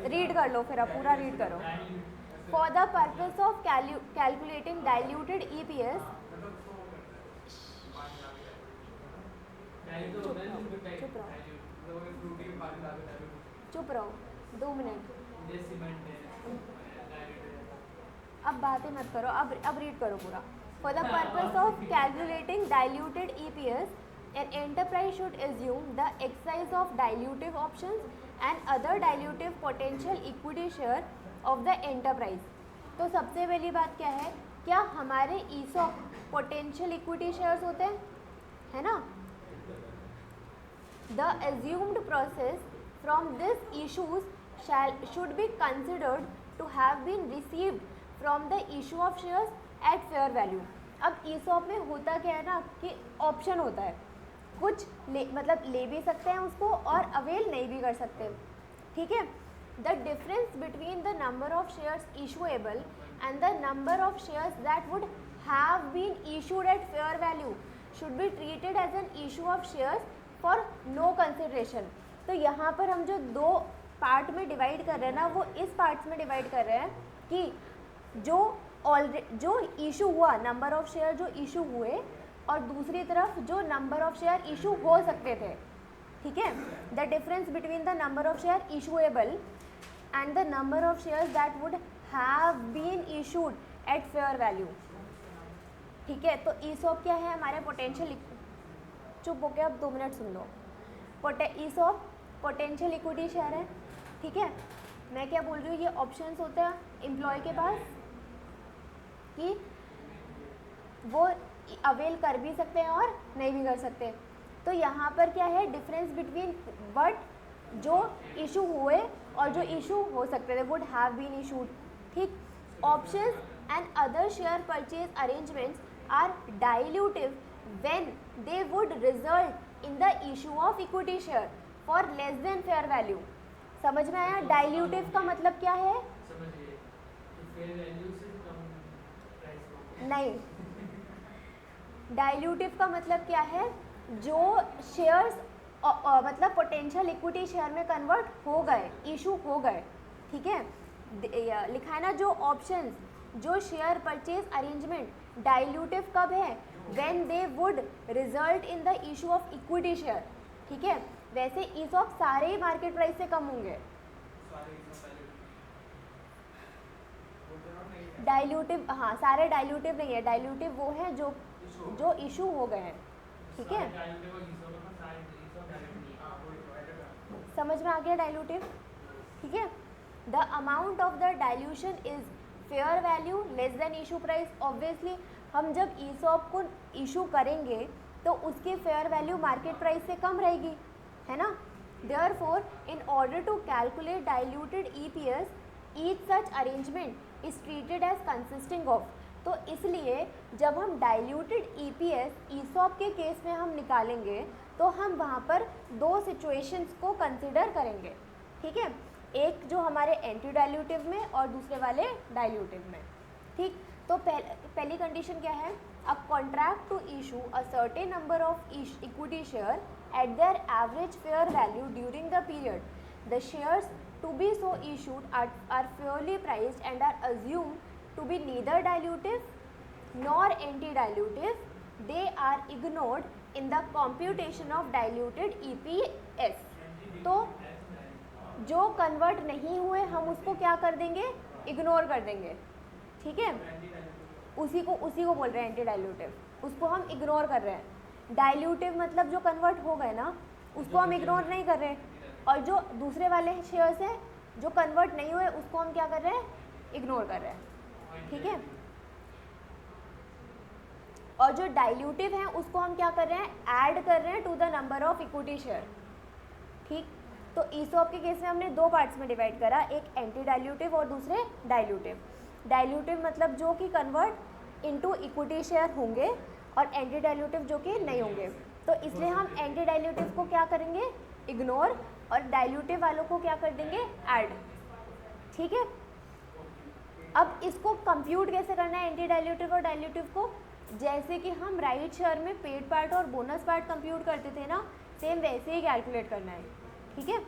रीड कर लो, फिर आप पूरा रीड करो। For the purpose of calculating diluted EPS, चुप रहो 2 मिनट, अब बातें मत करो, अब रीड करो पूरा। For the purpose of calculating diluted EPS, an enterprise should assume the exercise of dilutive options and other dilutive potential equity share of the enterprise। तो सबसे पहली बात क्या है, क्या हमारे ESOP पोटेंशियल इक्विटी शेयर्स होते हैं, है ना। The assumed process from this issues should be considered to have been received from the issue of shares at fair value। अब ESOP में होता क्या है ना कि ऑप्शन होता है, कुछ मतलब ले भी सकते हैं उसको और अवेल नहीं भी कर सकते, ठीक है। The difference between the number of shares issuable and the number of shares that would have been issued at fair value should be treated as an issue of shares for no consideration. तो यहाँ पर हम जो 2 part में divide कर रहे हैं ना, वो इस पार्ट्स में डिवाइड कर रहे हैं कि जो इशू हुआ, नंबर ऑफ शेयर जो इशू हुए, और दूसरी तरफ जो नंबर ऑफ शेयर इशू हो सकते थे, ठीक है। The difference between the number of share issuable and the number of shares that would have been issued at fair value, ठीक है। तो ईसॉप क्या है? हमारे पोटेंशियल, चुप होके अब 2 मिनट सुन लो। ईसॉप पोटेंशियल इक्विटी शेयर है, ठीक है। मैं क्या बोल रही हूँ, ये ऑप्शंस होते हैं एम्प्लॉय के पास कि वो अवेल कर भी सकते हैं और नहीं भी कर सकते। तो यहाँ पर क्या है डिफरेंस बिटवीन बट जो इशू हुए और जो इशू हो सकते थे, वुड हैव बीन इशूड, ठीक। Options and other share purchase arrangements are dilutive when they would result in the issue of equity share for less than fair value. समझ में आया? डाइल्यूटिव का मतलब क्या है? नहीं, डाइल्यूटिव का मतलब क्या है, जो शेयर्स मतलब पोटेंशियल इक्विटी शेयर में कन्वर्ट हो गए, इशू हो गए, ठीक है। लिखा है ना, जो ऑप्शंस, जो शेयर परचेज अरेंजमेंट डाइल्यूटिव कब है? When they would result in the issue of equity share, ठीक है। वैसे ईसॉप सारे ही मार्केट प्राइस से कम होंगे। डाइल्यूटिव, हाँ सारे डाइल्यूटिव नहीं है, डाइल्यूटिव वो है जो इशू हो गए हैं, ठीक है। समझ में आ गया डाइल्यूटिव, ठीक है। The amount of the dilution is fair value less than issue price. Obviously हम जब ईसॉप को इशू करेंगे तो उसकी फेयर वैल्यू मार्केट प्राइस से कम रहेगी, है ना। Therefore in order to calculate diluted EPS each such arrangement is treated as consisting of. तो इसलिए जब हम डाइल्यूटेड ईपीएस ईसॉप के केस में हम निकालेंगे तो हम वहाँ पर दो सिचुएशंस को कंसिडर करेंगे, ठीक है। एक जो हमारे एंटी डाइल्यूटिव में और दूसरे वाले डाइल्यूटिव में, ठीक। तो पहली कंडीशन क्या है, a contract to issue a certain number of equity share at their average fair value during the period. The shares to be so issued are fairly priced and are assumed to be neither dilutive nor anti-dilutive. They are ignored in the computation of diluted EPS. तो जो convert नहीं हुए हम उसको क्या कर देंगे, ignore कर देंगे, ठीक है। उसी को बोल रहे हैं एंटी डाइल्यूटिव, उसको हम इग्नोर कर रहे हैं। डाइल्यूटिव मतलब जो कन्वर्ट हो गए ना उसको हम इग्नोर नहीं कर रहे, और जो दूसरे वाले शेयर्स हैं जो कन्वर्ट नहीं हुए उसको हम क्या कर रहे हैं, इग्नोर कर रहे हैं, ठीक है। और जो डाइल्यूटिव हैं उसको हम क्या कर रहे हैं, ऐड कर रहे हैं to the number of equity share, ठीक। तो ईसॉप के केस में हमने दो पार्ट्स में डिवाइड करा, एक एंटी डाइल्यूटिव और दूसरे डाइल्यूटिव। डाइल्यूटिव मतलब जो कि कन्वर्ट इनटू इक्विटी शेयर होंगे और एंटी डाइल्यूटिव जो कि नहीं होंगे। तो इसलिए हम एंटी डाइल्यूटिव को क्या करेंगे, इग्नोर, और डाइल्यूटिव वालों को क्या कर देंगे, ऐड, ठीक है। अब इसको कंप्यूट कैसे करना है एंटी डाइल्यूटिव और डाइल्यूटिव को, जैसे कि हम राइट शेयर में पेड पार्ट और बोनस पार्ट कंप्यूट करते थे ना, सेम वैसे ही कैलकुलेट करना है, ठीक है।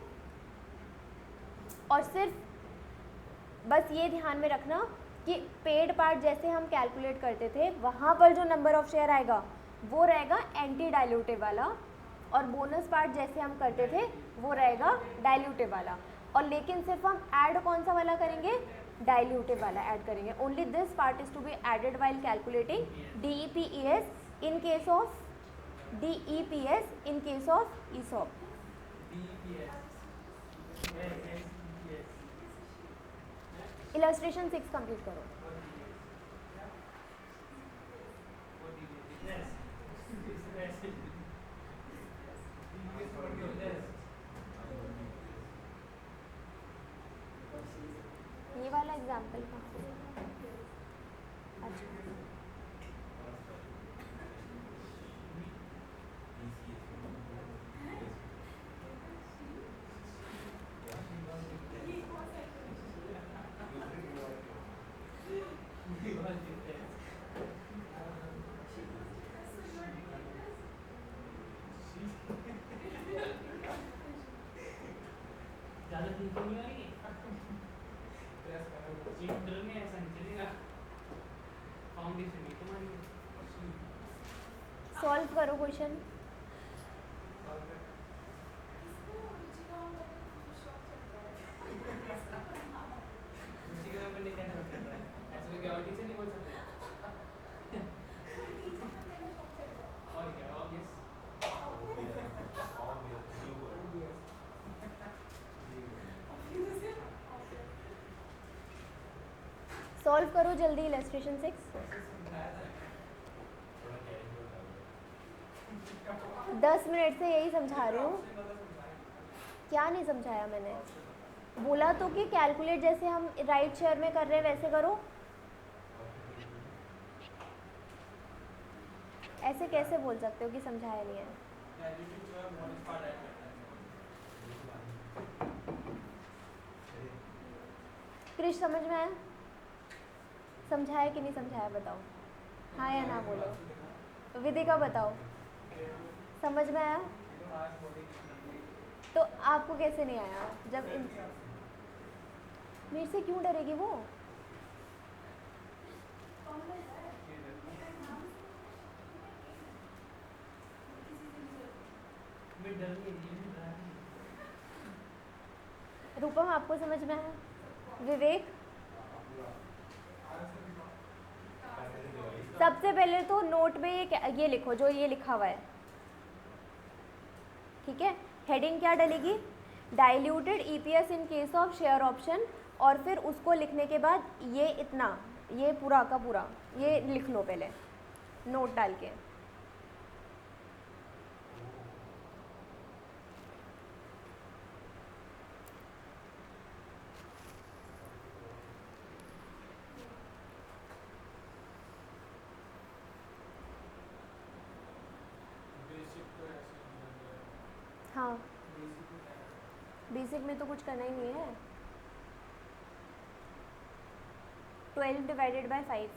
और सिर्फ बस ये ध्यान में रखना कि पेड पार्ट जैसे हम कैलकुलेट करते थे वहाँ पर जो नंबर ऑफ शेयर आएगा वो रहेगा एंटी डाइल्यूटिव वाला, और बोनस पार्ट जैसे हम करते थे वो रहेगा डाइल्यूटिव वाला। और लेकिन सिर्फ हम ऐड कौन सा वाला करेंगे, डाइल्यूटिव वाला ऐड करेंगे। Only this part is to be added while calculating DEPS in case of DEPS in case of ESOP. Illustration 6 complete करो। ये वाला एग्जाम्पल कहाँ से? अच्छा, सॉल्व करो क्वेश्चन। सॉल्व करो जल्दी इलस्ट्रेशन 6। 10 मिनट से यही समझा रही हूँ। क्या नहीं समझाया मैंने? बोला तो कि कैलकुलेट जैसे हम राइट शेयर में कर रहे हैं वैसे करो। ऐसे कैसे बोल सकते हो कि समझाया नहीं है? क्रिश समझ में आया? समझाया कि नहीं समझाया बताओ, हाँ या ना बोलो। विदिका बताओ, समझ में आया? तो आपको कैसे नहीं आया? जब मेरे से क्यों डरेगी वो? कोई डर नहीं है, रूपम आपको समझ में आया? विवेक? सबसे पहले तो नोट में ये लिखो जो ये लिखा हुआ है, ठीक है। हेडिंग क्या डलेगी? Diluted EPS in case of share option, और फिर उसको लिखने के बाद ये इतना, ये पूरा का पूरा ये लिख लो पहले नोट डाल के। हाँ, बेसिक में तो कुछ करना ही नहीं है। 12 डिवाइडेड बाय 5,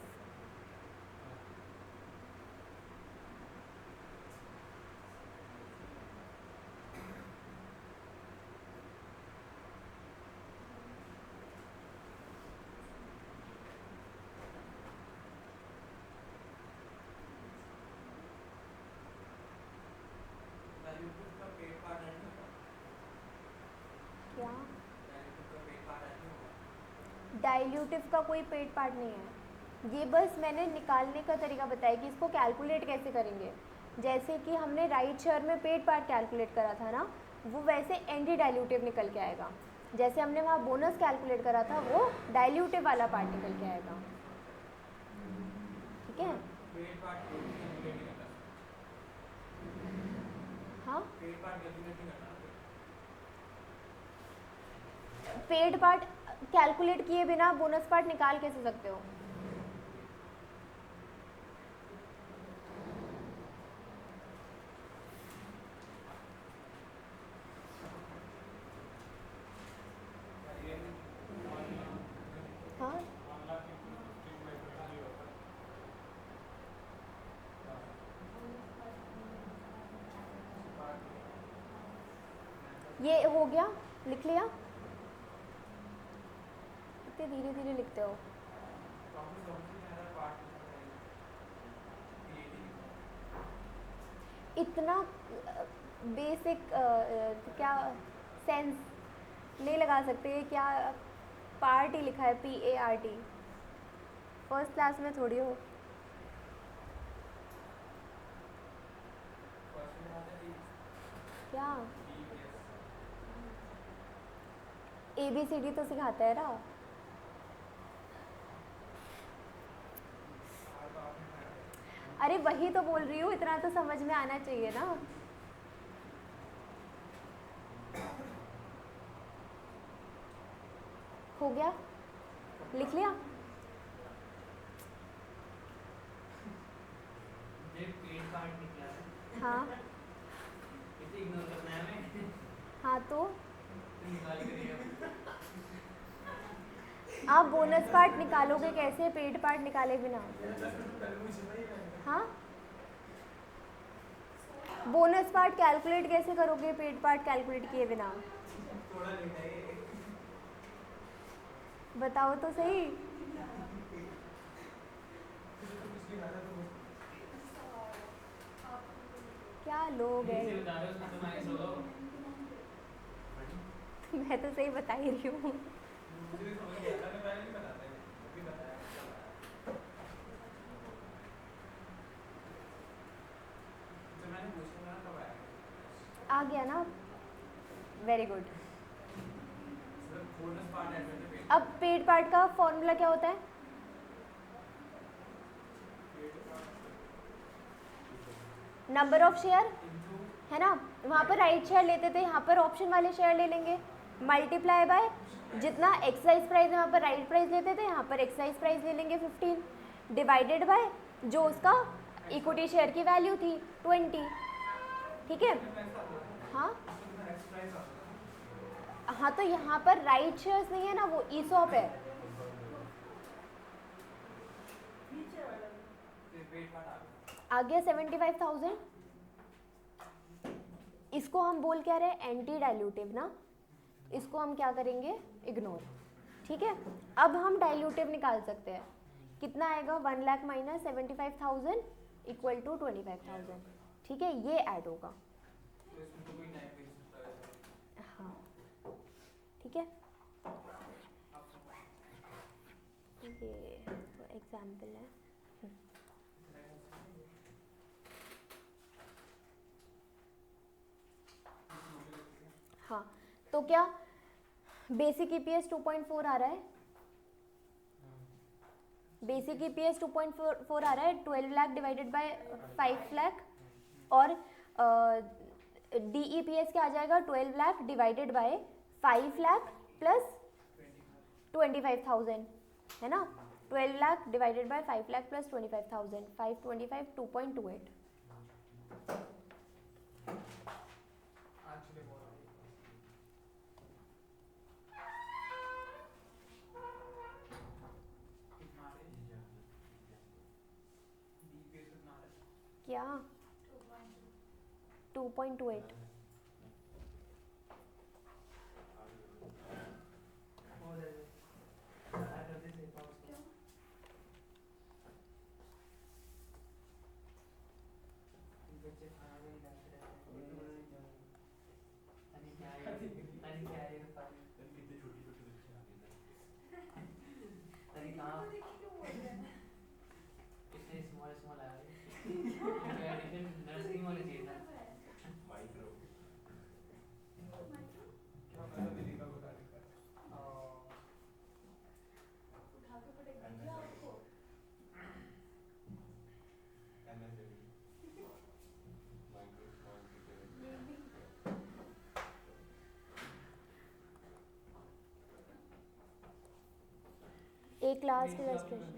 क्या डाइल्यूटिव का कोई पेड पार्ट नहीं है, ये बस मैंने निकालने का तरीका बताया कि इसको कैलकुलेट कैसे करेंगे। जैसे कि हमने राइट शेयर में पेड पार्ट कैलकुलेट करा था ना, वो वैसे एंटी डाइल्यूटिव निकल के आएगा। जैसे हमने वहाँ बोनस कैलकुलेट करा था, वो डाइल्यूटिव वाला पार्ट निकल के आएगा, ठीक है। हाँ, पेड पार्ट कैलकुलेट किए बिना बोनस पार्ट निकाल कैसे सकते हो? हाँ, ये हो गया, लिख लिया? इतने धीरे धीरे लिखते हो। इतना बेसिक क्या सेंस नहीं लगा सकते? क्या पार्ट ही लिखा है, PART, फर्स्ट क्लास में थोड़ी हो। क्या ABCD तो सिखाता है ना। अरे वही तो बोल रही हूँ, इतना तो समझ में आना चाहिए ना। हो गया, लिख लिया? ये पेड पार्ट निकला है, हाँ इसे इग्नोर करना है हमें। हाँ, तो निकाल करिए। आप बोनस पार्ट निकालोगे कैसे पेड पार्ट निकाले बिना? हाँ, बोनस पार्ट कैलकुलेट कैसे करोगे पेड पार्ट कैलकुलेट किए बिना? बताओ तो सही। क्या लोग हैं। मैं तो सही बता ही रही हूँ। आ गया ना, वेरी गुड। अब पेड पार्ट का फॉर्मूला क्या होता है? नंबर ऑफ शेयर है ना, वहाँ पर राइट शेयर लेते थे, यहाँ पर ऑप्शन वाले शेयर ले लेंगे, मल्टीप्लाई बाय जितना एक्सरसाइज प्राइस है वहाँ पर राइट प्राइस लेते थे, यहाँ पर एक्सरसाइज प्राइस ले लेंगे 15, डिवाइडेड बाय जो उसका इक्विटी शेयर की वैल्यू थी 20, ठीक है। हाँ हाँ, तो यहाँ पर राइट शेयर्स नहीं है ना, वो ESOP है। आ गया 75,000। इसको हम बोल क्या रहे हैं? एंटी डाइल्यूटिव ना, इसको हम क्या करेंगे? इग्नोर, ठीक है। अब हम डाइल्यूटिव निकाल सकते हैं। कितना आएगा? 1 लाख माइनस 75,000 इक्वल टू 25,000, ठीक है, ये ऐड होगा। ठीक है, ये एग्जाम्पल है। हाँ, तो क्या बेसिक ईपीएस 2.4 आ रहा है, बेसिक ईपीएस 2.4 आ रहा है, 12 लाख डिवाइडेड बाय 5 लाख, और डीईपीएस क्या आ जाएगा, 12 lakh divided by 5 lakh plus 25,000, है ना, 12 lakh divided by 5 lakh plus 25,000, 525 2.28। क्या 2.28? स्मॉल आ रही नर्सिंग वाले चाहिए था माइक्रो क्या पता दिल्ली का बता रही उठा के पटक दीजिए आपको माइक्रो स्मॉल एक लास्ट इलस्ट्रेशन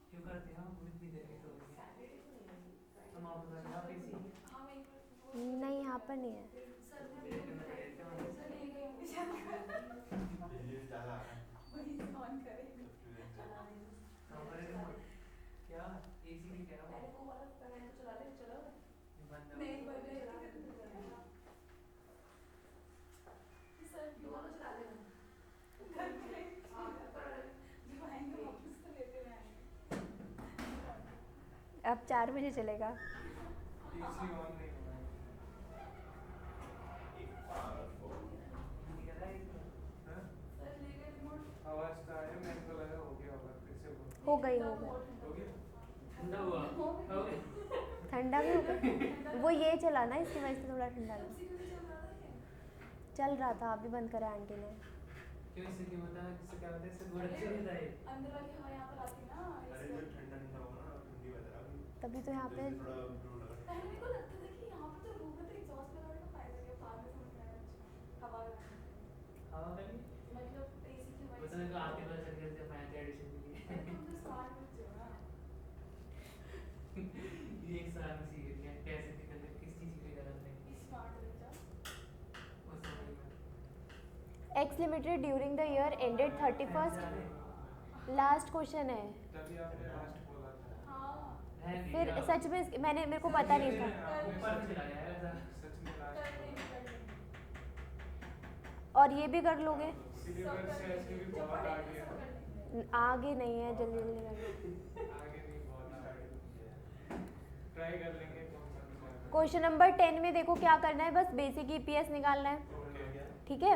क्यों करते हैं हम इतनी देर में तो हम आप बता आप इसी नहीं, यहाँ पर नहीं है। क्या एसी की क्या अरे वो वाला फैन तो चला ले, चलो नहीं भाई मैं सर ये वाला चला लेना घर पे जब आएंगे वापस तो लेते हुए आएंगे। अब 4 बजे चलेगा। एसी ऑन नहीं हो रहा है सर ले गए रिमोट आवाज तो आया, मेरे को लगा हो गया होगा, फिर से बोलो हो गई, हो गई, हो गया ठंडा हुआ हो गया ठंडा भी हो गया। वो ये चला ना, इसकी वजह से थोड़ा ठंडा लगा। चल रहा था, अभी बंद करा आंटी ने। क्यों इससे क्यों होता है, इससे क्या होता है, इससे गुड़ अच्छी होता है अंदर वाली हवा यहाँ पर आती ना। अरे जो ठंडा ठंडा होगा ना, ठंडी वेदर अभी तभी तो यहाँ पे थोड़ा ब्लू लगा। पहले मेरे को लगता था कि यहाँ पे तो रूम में तो एग्जॉस्ट लगाने का फायदा क्या, बाद में समझ में आया हवा हवा का भी मतलब एसी की वजह से तो आपके पास चल गए जब मैं एडिशन के लिए तुम तो स्मार्ट बच्चे हो ना। ये एक सलाह सीख लिया कैसे निकल किस चीज की गलत नहीं स्मार्ट बच्चा वो समझ में x limited during the year ended 31st, last question है। तभी आपने लास्ट बोला था हाँ फिर सच में मैंने, मेरे को पता नहीं था। ऊपर चला गया है सच में लास्ट और ये भी कर लोगे? सिलेबस से ऐसे भी बहुत आगे है, आगे नहीं है, जल्दी जल्दी कर लो। आगे भी बहुत आगे ट्राई कर लेंगे। क्वेश्चन नंबर 10 में देखो क्या करना है, बस बेसिक ईपीएस निकालना है, ठीक है।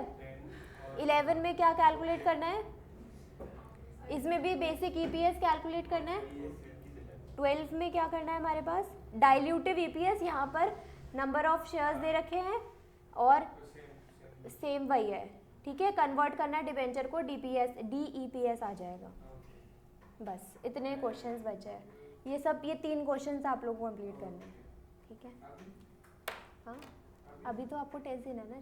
11 में क्या कैलकुलेट करना है, इसमें भी बेसिक ईपीएस कैलकुलेट करना है। 12 में क्या करना है हमारे पास, डाइल्यूटिव ईपीएस, यहाँ पर नंबर ऑफ शेयर्स दे रखे हैं और सेम वही है, ठीक है। कन्वर्ट करना है डिबेंचर को डीपीएस, डीईपीएस आ जाएगा। बस इतने क्वेश्चंस बचे हैं, ये सब, ये 3 क्वेश्चंस आप लोगों को कंप्लीट करना है, ठीक है। हाँ, अभी तो आपको टेस्ट देना है ना।